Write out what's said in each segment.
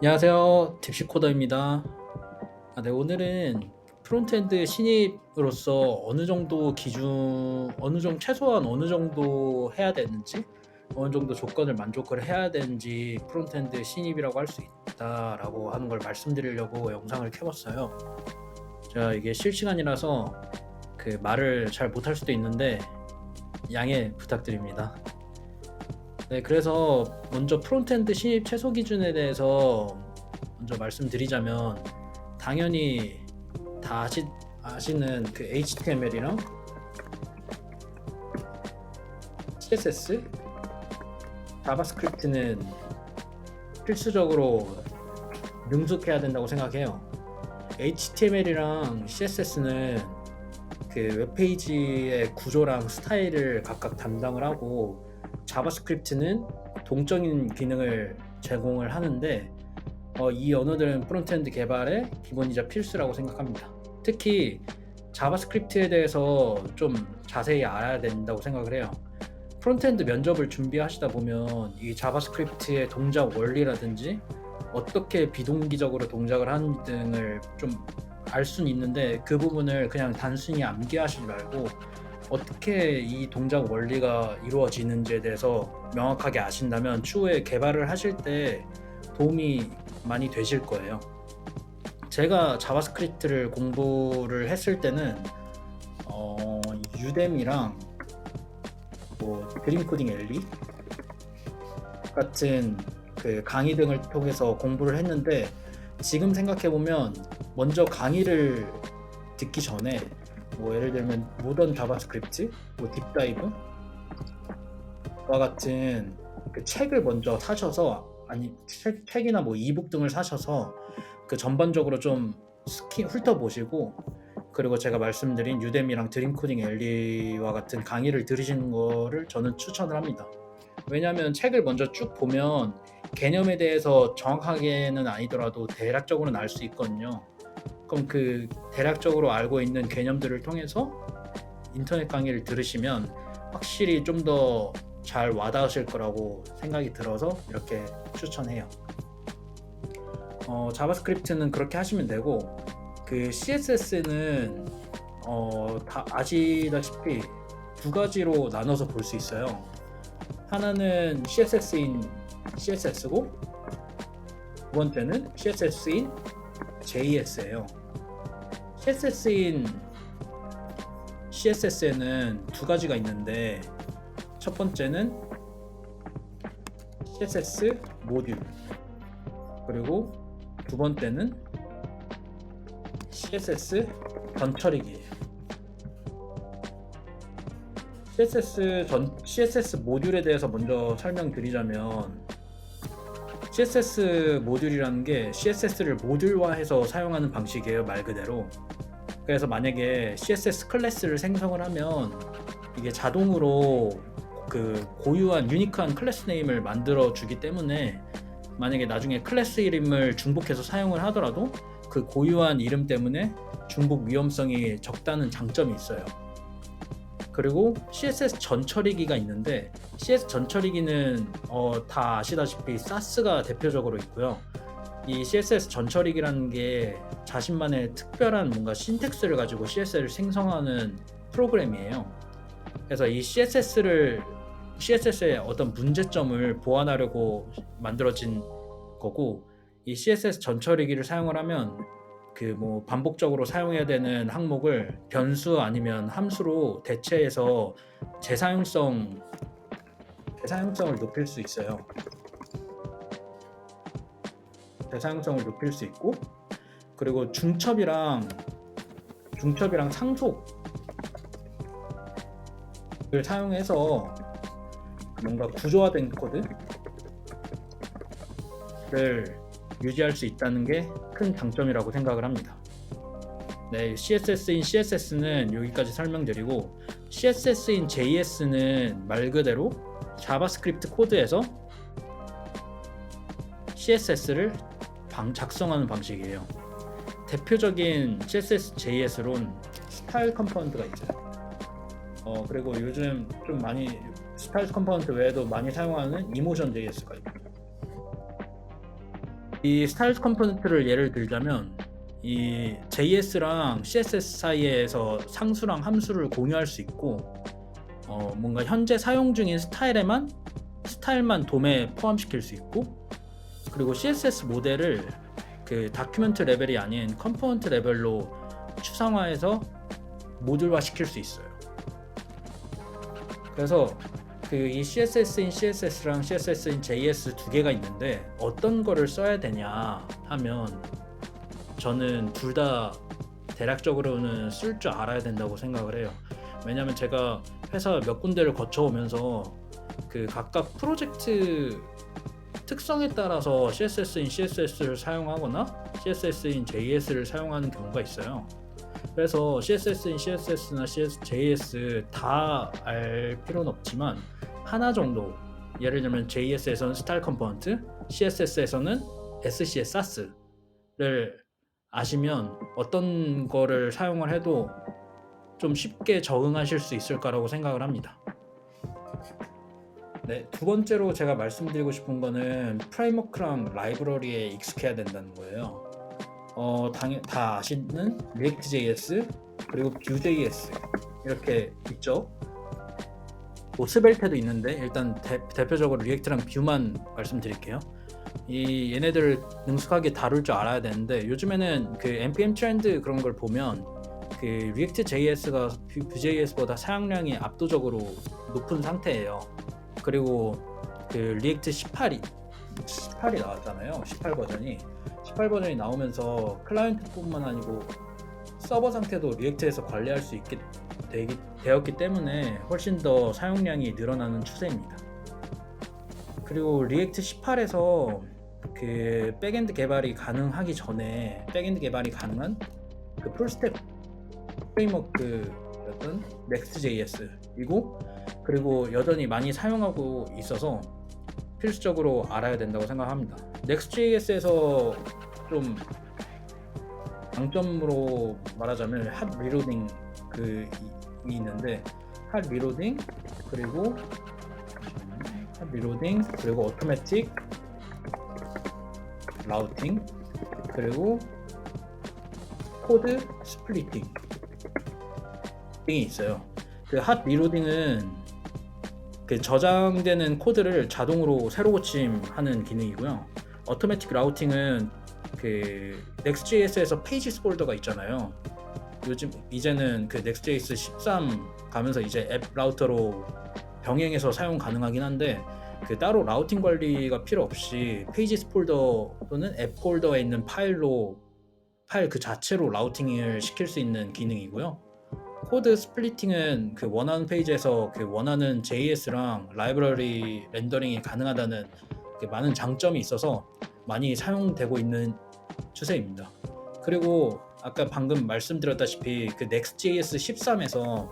안녕하세요. 딥시코더입니다. 네, 오늘은 프론트엔드 신입으로서 어느 정도 최소한 어느 정도 해야 되는지, 어느 정도 조건을 만족을 해야 되는지 프론트엔드 신입이라고 할 수 있다라고 하는 걸 말씀드리려고 영상을 켜봤어요. 제가 이게 실시간이라서 그 말을 잘 못할 수도 있는데 양해 부탁드립니다. 네, 그래서 먼저 프론트엔드 신입 최소 기준에 대해서 먼저 말씀드리자면, 당연히 다 아시는 그 HTML이랑 CSS, 자바스크립트는 필수적으로 능숙해야 된다고 생각해요. HTML이랑 CSS는 그 웹페이지의 구조랑 스타일을 각각 담당을 하고, 자바스크립트는 동적인 기능을 제공을 하는데, 이 언어들은 프론트엔드 개발의 기본이자 필수라고 생각합니다. 특히 자바스크립트에 대해서 좀 자세히 알아야 된다고 생각을 해요. 프론트엔드 면접을 준비하시다 보면 이 자바스크립트의 동작 원리라든지 어떻게 비동기적으로 동작을 하는 등을 좀 알 수는 있는데, 그 부분을 그냥 단순히 암기하시지 말고 어떻게 이 동작 원리가 이루어지는지에 대해서 명확하게 아신다면 추후에 개발을 하실 때 도움이 많이 되실 거예요. 제가 자바스크립트를 공부를 했을 때는 유뎀이랑 드림코딩 엘리 같은 그 강의 등을 통해서 공부를 했는데, 지금 생각해보면 먼저 강의를 듣기 전에 예를 들면 모던 자바스크립트, 딥다이브와 같은 그 책을 먼저 사셔서, 책이나 이북 등을 사셔서 그 전반적으로 좀 훑어보시고, 그리고 제가 말씀드린 유뎀이랑 드림코딩 엘리와 같은 강의를 들으시는 거를 저는 추천을 합니다. 왜냐하면 책을 먼저 쭉 보면 개념에 대해서 정확하게는 아니더라도 대략적으로는 알 수 있거든요. 그럼 그 대략적으로 알고 있는 개념들을 통해서 인터넷 강의를 들으시면 확실히 좀 더 잘 와닿으실 거라고 생각이 들어서 이렇게 추천해요. 자바스크립트는 그렇게 하시면 되고, 그 CSS는 다 아시다시피 두 가지로 나눠서 볼 수 있어요. 하나는 CSS인 CSS고, 두 번째는 CSS인 JS예요. CSS인 CSS에는 두 가지가 있는데, 첫 번째는 CSS 모듈, 그리고 두 번째는 CSS 전처리기예요. CSS 모듈에 대해서 먼저 설명드리자면, CSS 모듈이라는 게 CSS를 모듈화해서 사용하는 방식이에요, 말 그대로. 그래서 만약에 CSS 클래스를 생성을 하면 이게 자동으로 그 고유한 유니크한 클래스 네임을 만들어 주기 때문에, 만약에 나중에 클래스 이름을 중복해서 사용을 하더라도 그 고유한 이름 때문에 중복 위험성이 적다는 장점이 있어요. 그리고 CSS 전처리기가 있는데, CSS 전처리기는 다 아시다시피 사스가 대표적으로 있고요. 이 CSS 전처리기라는 게 자신만의 특별한 뭔가 신텍스를 가지고 CSS를 생성하는 프로그램이에요. 그래서 이 CSS의 어떤 문제점을 보완하려고 만들어진 거고, 이 CSS 전처리기를 사용을 하면 반복적으로 사용해야 되는 항목을 변수 아니면 함수로 대체해서 재사용성을 높일 수 있어요. 재사용성을 높일 수 있고, 그리고 중첩이랑 상속을 사용해서 뭔가 구조화된 코드를 유지할 수 있다는 게 큰 장점이라고 생각을 합니다. 네, CSS인 CSS는 여기까지 설명드리고, CSS인 JS는 말 그대로 자바스크립트 코드에서 CSS를 작성하는 방식이에요. 대표적인 CSS JS론 스타일 컴포넌트가 있어요. 그리고 요즘 좀 많이 스타일 컴포넌트 외에도 많이 사용하는 이모션 JS가 있고, 이 스타일 컴포넌트를 예를 들자면 이 JS랑 CSS 사이에서 상수랑 함수를 공유할 수 있고 뭔가 현재 사용 중인 스타일만 돔에 포함시킬 수 있고, 그리고 CSS 모델을 그 다큐멘트 레벨이 아닌 컴포넌트 레벨로 추상화해서 모듈화 시킬 수 있어요. 그래서 그 이 CSS인 CSS랑 CSS인 JS 두 개가 있는데 어떤 거를 써야 되냐 하면 저는 둘 다 대략적으로는 쓸 줄 알아야 된다고 생각을 해요. 왜냐면 제가 회사 몇 군데를 거쳐오면서 그 각각 프로젝트 특성에 따라서 CSS인 CSS를 사용하거나 CSS인 JS를 사용하는 경우가 있어요. 그래서 CSS인 CSS나 JS 다 알 필요는 없지만 하나 정도, 예를 들면 JS에서는 스타일 컴포넌트, CSS에서는 SCS 사스를 아시면 어떤 거를 사용을 해도 좀 쉽게 적응하실 수 있을 거라고 생각을 합니다. 네, 두 번째로 제가 말씀드리고 싶은 거는 프레임워크랑 라이브러리에 익숙해야 된다는 거예요. 다 아시는 React.js 그리고 Vue.js 이렇게 있죠. 뭐 스벨트도 있는데 일단 대표적으로 리액트랑 뷰만 말씀드릴게요. 이 얘네들을 능숙하게 다룰 줄 알아야 되는데 요즘에는 그 npm 트렌드 그런 걸 보면 그 React.js가 Vue.js보다 사용량이 압도적으로 높은 상태예요. 그리고 그 리액트 18이 나왔잖아요. 18 버전이 나오면서 클라이언트뿐만 아니고 서버 상태도 리액트에서 관리할 수 있게 되었기 때문에 훨씬 더 사용량이 늘어나는 추세입니다. 그리고 리액트 18에서 그 백엔드 개발이 가능하기 전에 백엔드 개발이 가능한 그 풀스택 프레임워크였던 Next.js이고, 그리고 여전히 많이 사용하고 있어서 필수적으로 알아야 된다고 생각합니다. Next.js에서 좀 장점으로 말하자면 핫 리로딩 이 있는데 핫 리로딩 그리고 오토매틱 라우팅 그리고 코드 스플리팅 등이 있어요. 그 핫 리로딩은 그 저장되는 코드를 자동으로 새로 고침하는 기능이고요. 오토매틱 라우팅은 그 Next.js에서 페이지스 폴더가 있잖아요. 이제는 그 Next.js 13 가면서 이제 앱 라우터로 병행해서 사용 가능하긴 한데 그 따로 라우팅 관리가 필요 없이 페이지스 폴더 또는 앱 폴더에 있는 파일 그 자체로 라우팅을 시킬 수 있는 기능이고요. 코드 스플리팅은 그 원하는 페이지에서 그 원하는 JS랑 라이브러리 렌더링이 가능하다는 그 많은 장점이 있어서 많이 사용되고 있는 추세입니다. 그리고 아까 방금 말씀드렸다시피 그 Next.js 13에서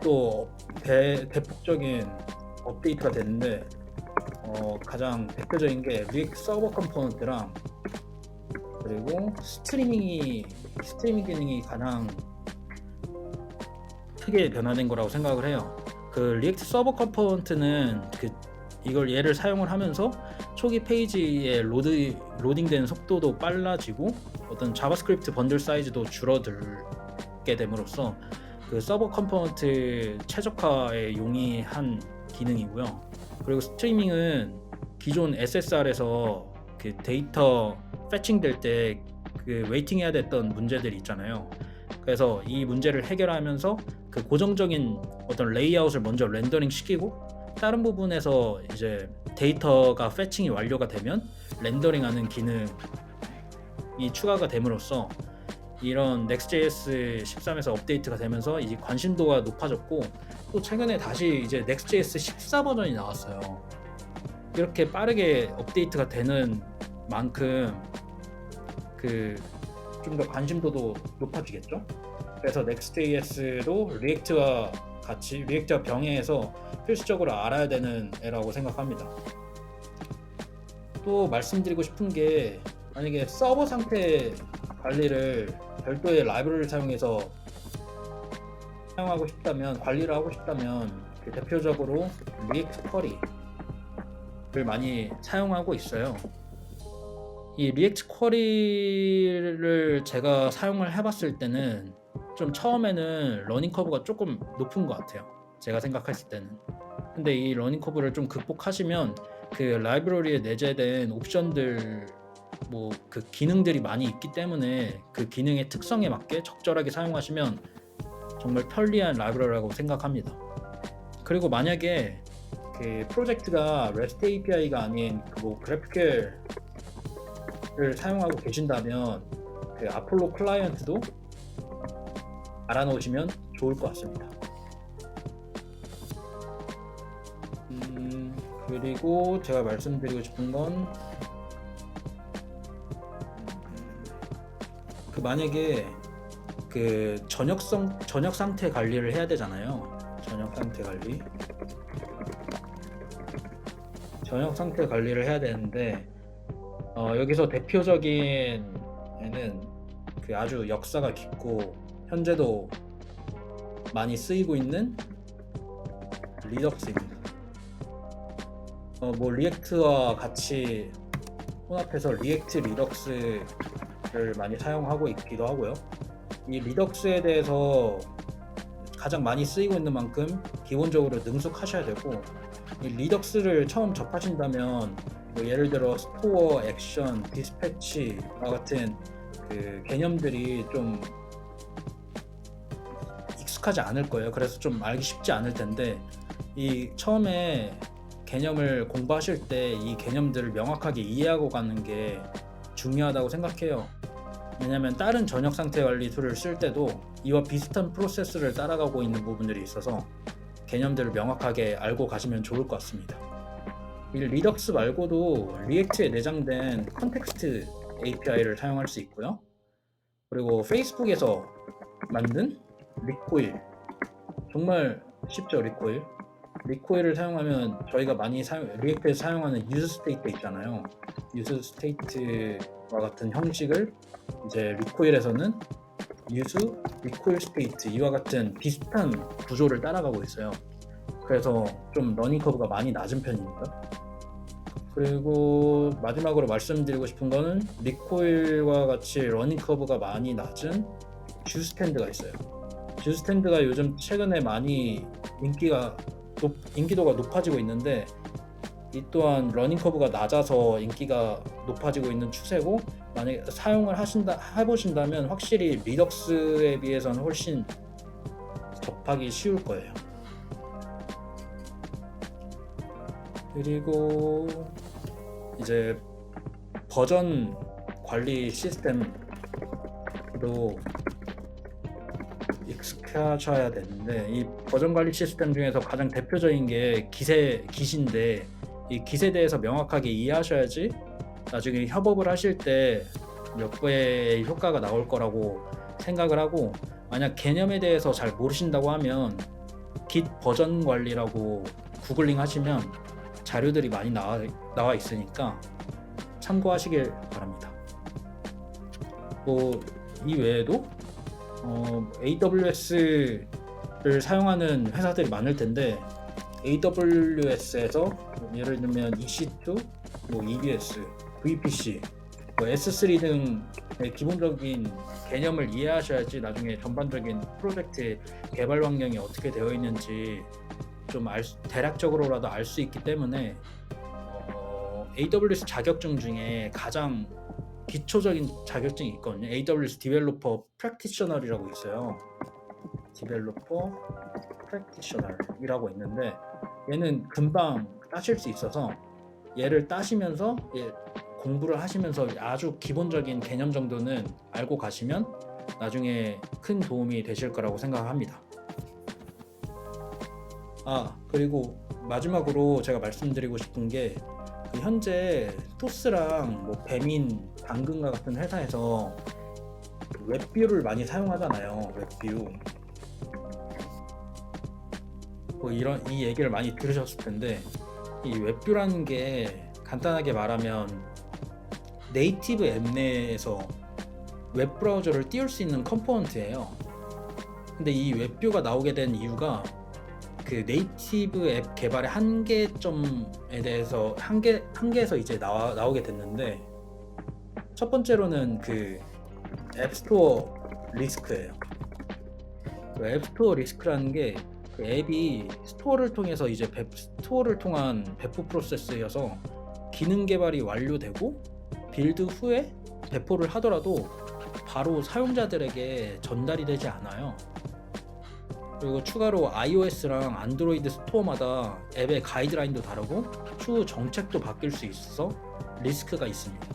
또 대폭적인 업데이트가 됐는데 가장 대표적인 게 React 서버 컴포넌트랑 그리고 스트리밍 기능이 가장 크게 변화된 거라고 생각을 해요. 그 리액트 서버 컴포넌트는 이걸 얘를 사용을 하면서 초기 페이지에 로딩되는 속도도 빨라지고 어떤 자바스크립트 번들 사이즈도 줄어들게 됨으로써 그 서버 컴포넌트 최적화에 용이한 기능이고요. 그리고 스트리밍은 기존 SSR에서 그 데이터 패칭 될 때 그 웨이팅 해야 됐던 문제들이 있잖아요. 그래서 이 문제를 해결하면서 그 고정적인 어떤 레이아웃을 먼저 렌더링 시키고 다른 부분에서 이제 데이터가 패칭이 완료가 되면 렌더링하는 기능이 추가가 됨으로써 이런 Next.js 13에서 업데이트가 되면서 이 관심도가 높아졌고, 또 최근에 다시 이제 Next.js 14 버전이 나왔어요. 이렇게 빠르게 업데이트가 되는 만큼 그 좀 더 관심도도 높아지겠죠. 그래서 Next.js도 리액트와 병행해서 필수적으로 알아야 되는 애라고 생각합니다. 또 말씀드리고 싶은 게, 만약에 서버 상태 관리를 별도의 라이브러리를 사용해서 관리를 하고 싶다면 그 대표적으로 리액트 쿼리 많이 사용하고 있어요. 이 리액트 쿼리를 제가 사용을 해봤을 때는 좀 처음에는 러닝 커브가 조금 높은 것 같아요, 제가 생각했을 때는. 근데 이 러닝 커브를 좀 극복하시면 그 라이브러리에 내재된 옵션들 뭐 그 기능들이 많이 있기 때문에 그 기능의 특성에 맞게 적절하게 사용하시면 정말 편리한 라이브러리라고 생각합니다. 그리고 만약에 그 프로젝트가 REST API가 아닌 뭐 GraphQL을 사용하고 계신다면 그 아폴로 클라이언트도 알아놓으시면 좋을 것 같습니다. 그리고 제가 말씀드리고 싶은 건 그 만약에 그 저녁 상태 관리를 해야 되잖아요. 저녁 상태 관리를 해야 되는데 여기서 대표적인 애는 그 아주 역사가 깊고 현재도 많이 쓰이고 있는 리덕스입니다. 뭐 리액트와 같이 혼합해서 리액트 리덕스를 많이 사용하고 있기도 하고요. 이 리덕스에 대해서 가장 많이 쓰이고 있는 만큼 기본적으로 능숙하셔야 되고, 이 리덕스를 처음 접하신다면 뭐 예를 들어 스토어, 액션, 디스패치와 같은 그 개념들이 좀 익숙하지 않을 거예요. 그래서 좀 알기 쉽지 않을 텐데, 이 처음에 개념을 공부하실 때 이 개념들을 명확하게 이해하고 가는 게 중요하다고 생각해요. 왜냐면 다른 저녁 상태 관리 툴을 쓸 때도 이와 비슷한 프로세스를 따라가고 있는 부분들이 있어서 개념들을 명확하게 알고 가시면 좋을 것 같습니다. 이 리덕스 말고도 리액트에 내장된 컨텍스트 API를 사용할 수 있고요. 그리고 페이스북에서 만든 리코일, 정말 쉽죠. 리코일을 사용하면 저희가 많이 리액트에서 사용하는 유즈 스테이트 있잖아요. 유즈 스테이트와 같은 형식을 이제 리코일에서는 유즈 리코일 스테이트, 이와 같은 비슷한 구조를 따라가고 있어요. 그래서 좀 러닝 커브가 많이 낮은 편입니다. 그리고 마지막으로 말씀드리고 싶은 거는 리코일과 같이 러닝 커브가 많이 낮은 듀스탠드가 있어요. 듀스탠드가 요즘 최근에 많이 인기도가 높아지고 있는데, 이 또한 러닝 커브가 낮아서 인기가 높아지고 있는 추세고, 만약에 사용을 해보신다면 확실히 리덕스에 비해서는 훨씬 접하기 쉬울 거예요. 그리고 이제 버전 관리 시스템도 익숙하셔야 되는데, 이 버전 관리 시스템 중에서 가장 대표적인 게 기시인데, 이 기세에 대해서 명확하게 이해하셔야지 나중에 협업을 하실 때 몇 배의 효과가 나올 거라고 생각을 하고, 만약 개념에 대해서 잘 모르신다고 하면 git 버전 관리라고 구글링 하시면 자료들이 많이 나와 있으니까 참고하시길 바랍니다. 뭐 이 외에도 AWS를 사용하는 회사들이 많을 텐데, AWS에서 예를 들면 EC2, 뭐 EBS, VPC, 뭐 S3 등의 기본적인 개념을 이해하셔야지 나중에 전반적인 프로젝트의 개발 환경이 어떻게 되어 있는지 좀 대략적으로라도 알 수 있기 때문에 AWS 자격증 중에 가장 기초적인 자격증이 있거든요. AWS 디벨로퍼 프랙티셔널이라고 있어요. 디벨로퍼 프랙티셔널이라고 있는데, 얘는 금방 따실 수 있어서 얘를 따시면서 공부를 하시면서 아주 기본적인 개념 정도는 알고 가시면 나중에 큰 도움이 되실 거라고 생각합니다. 그리고 마지막으로 제가 말씀드리고 싶은 게, 현재 토스랑 뭐 배민, 당근과 같은 회사에서 웹뷰를 많이 사용하잖아요. 웹뷰. 뭐 이 얘기를 많이 들으셨을 텐데, 이 웹뷰라는 게 간단하게 말하면 네이티브 앱 내에서 웹 브라우저를 띄울 수 있는 컴포넌트예요. 근데 이 웹뷰가 나오게 된 이유가 그 그 네이티브 앱 개발의 한계점에 대해서 한계에서 이제 나오게 됐는데, 첫 번째로는 그 앱스토어 리스크예요. 그 앱스토어 리스크라는 게 그 앱이 스토어를 통해서 이제 스토어를 통한 배포 프로세스여서 기능 개발이 완료되고 빌드 후에 배포를 하더라도 바로 사용자들에게 전달이 되지 않아요. 그리고 추가로 iOS랑 안드로이드 스토어마다 앱의 가이드라인도 다르고 추후 정책도 바뀔 수 있어서 리스크가 있습니다.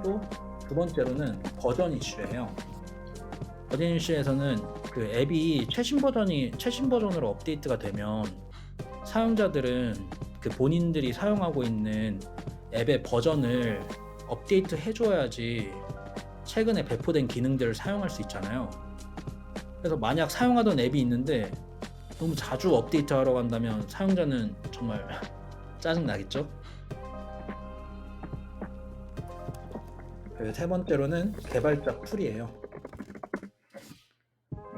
또 두 번째로는 버전 이슈예요. 버전 이슈에서는 그 앱이 최신 버전으로 업데이트가 되면 사용자들은 그 본인들이 사용하고 있는 앱의 버전을 업데이트 해줘야지 최근에 배포된 기능들을 사용할 수 있잖아요. 그래서 만약 사용하던 앱이 있는데 너무 자주 업데이트하러 간다면 사용자는 정말 짜증 나겠죠? 세 번째로는 개발자 풀이에요.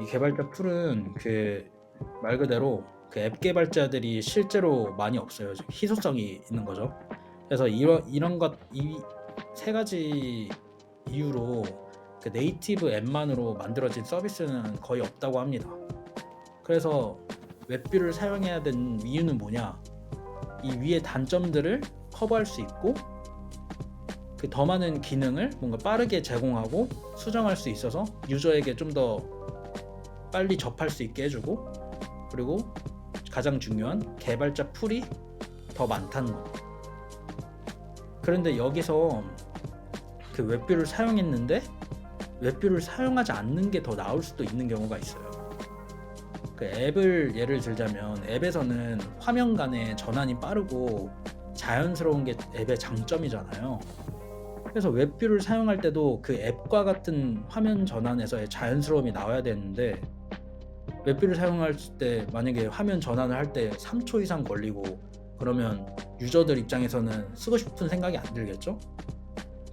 이 개발자 풀은 그 말 그대로 그 앱 개발자들이 실제로 많이 없어요. 희소성이 있는 거죠. 그래서 이 세 가지 이유로 그 네이티브 앱만으로 만들어진 서비스는 거의 없다고 합니다. 그래서 웹뷰를 사용해야 되는 이유는 뭐냐? 이 위의 단점들을 커버할 수 있고 그 더 많은 기능을 뭔가 빠르게 제공하고 수정할 수 있어서 유저에게 좀 더 빨리 접할 수 있게 해주고, 그리고 가장 중요한 개발자 풀이 더 많다는 거. 그런데 여기서 그 웹뷰를 사용했는데 웹뷰를 사용하지 않는 게 더 나을 수도 있는 경우가 있어요. 그 앱을 예를 들자면 앱에서는 화면 간의 전환이 빠르고 자연스러운 게 앱의 장점이잖아요. 그래서 웹뷰를 사용할 때도 그 앱과 같은 화면 전환에서의 자연스러움이 나와야 되는데, 웹뷰를 사용할 때 만약에 화면 전환을 할 때 3초 이상 걸리고 그러면 유저들 입장에서는 쓰고 싶은 생각이 안 들겠죠?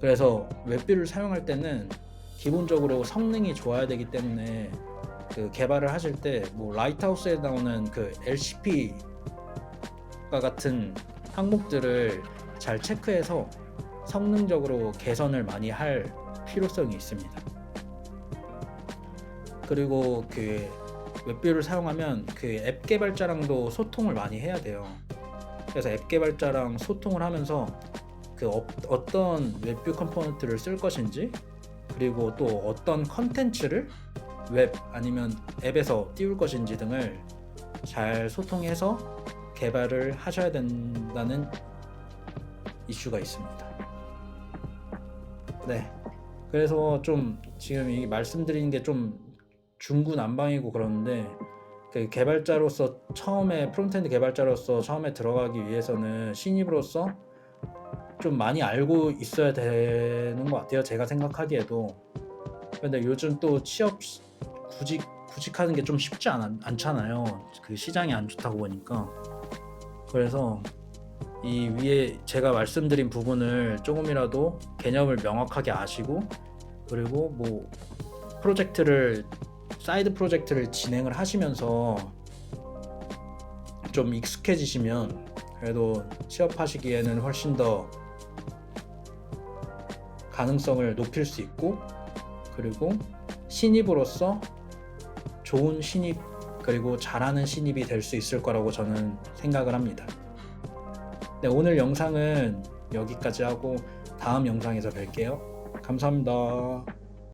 그래서 웹뷰를 사용할 때는 기본적으로 성능이 좋아야 되기 때문에 그 개발을 하실 때 뭐 라이트하우스에 나오는 그 LCP가 같은 항목들을 잘 체크해서 성능적으로 개선을 많이 할 필요성이 있습니다. 그리고 그 웹뷰를 사용하면 그 앱 개발자랑도 소통을 많이 해야 돼요. 그래서 앱 개발자랑 소통을 하면서 그 어떤 웹뷰 컴포넌트를 쓸 것인지, 그리고 또 어떤 컨텐츠를 웹 아니면 앱에서 띄울 것인지 등을 잘 소통해서 개발을 하셔야 된다는 이슈가 있습니다. 네, 그래서 좀 지금 이 말씀드리는 게 좀 중구난방이고 그러는데, 그 개발자로서 프론트엔드 개발자로서 처음에 들어가기 위해서는 신입으로서 좀 많이 알고 있어야 되는 것 같아요. 제가 생각하기에도. 근데 요즘 또 취업 구직하는 게 좀 쉽지 않잖아요. 그 시장이 안 좋다고 보니까. 그래서 이 위에 제가 말씀드린 부분을 조금이라도 개념을 명확하게 아시고, 그리고 뭐 사이드 프로젝트를 진행을 하시면서 좀 익숙해지시면 그래도 취업하시기에는 훨씬 더 가능성을 높일 수 있고, 그리고 신입으로서 좋은 신입, 그리고 잘하는 신입이 될 수 있을 거라고 저는 생각을 합니다. 네, 오늘 영상은 여기까지 하고 다음 영상에서 뵐게요. 감사합니다.